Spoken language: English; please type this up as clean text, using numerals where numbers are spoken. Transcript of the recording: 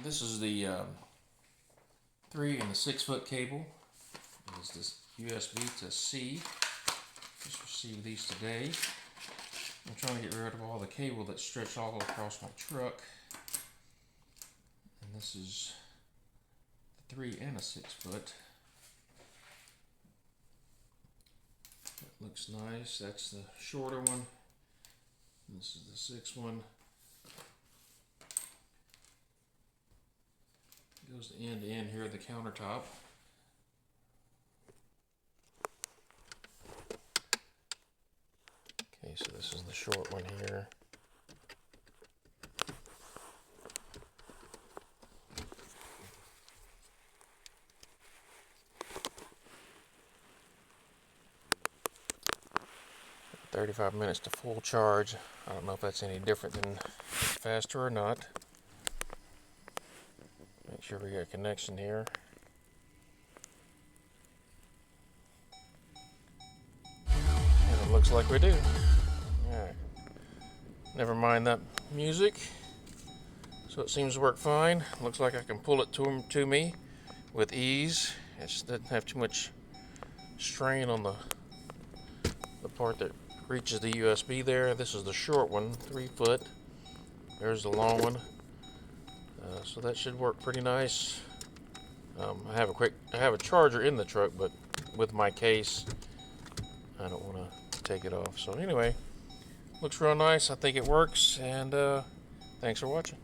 This is the 3 and the 6 foot cable. This is this USB to C. Just received these today. I'm trying to get rid of all the cable that stretched all across my truck. And this is the 3 and a 6 foot. That looks nice. That's the shorter one. This is the 6 one. It goes end to end here at the countertop. Okay, so this is the short one here. "35 minutes to full charge." I don't know if that's any different than faster or not. Make sure we got a connection here. And it looks like we do. Alright. Never mind that music. So it seems to work fine. Looks like I can pull it to me with ease. It just doesn't have too much strain on the part that reaches the USB there. This is the short one, 3 foot. There's the long one. So that should work pretty nice. I have a charger in the truck, but with my case, I don't want to take it off. So anyway, looks real nice. I think it works, and thanks for watching.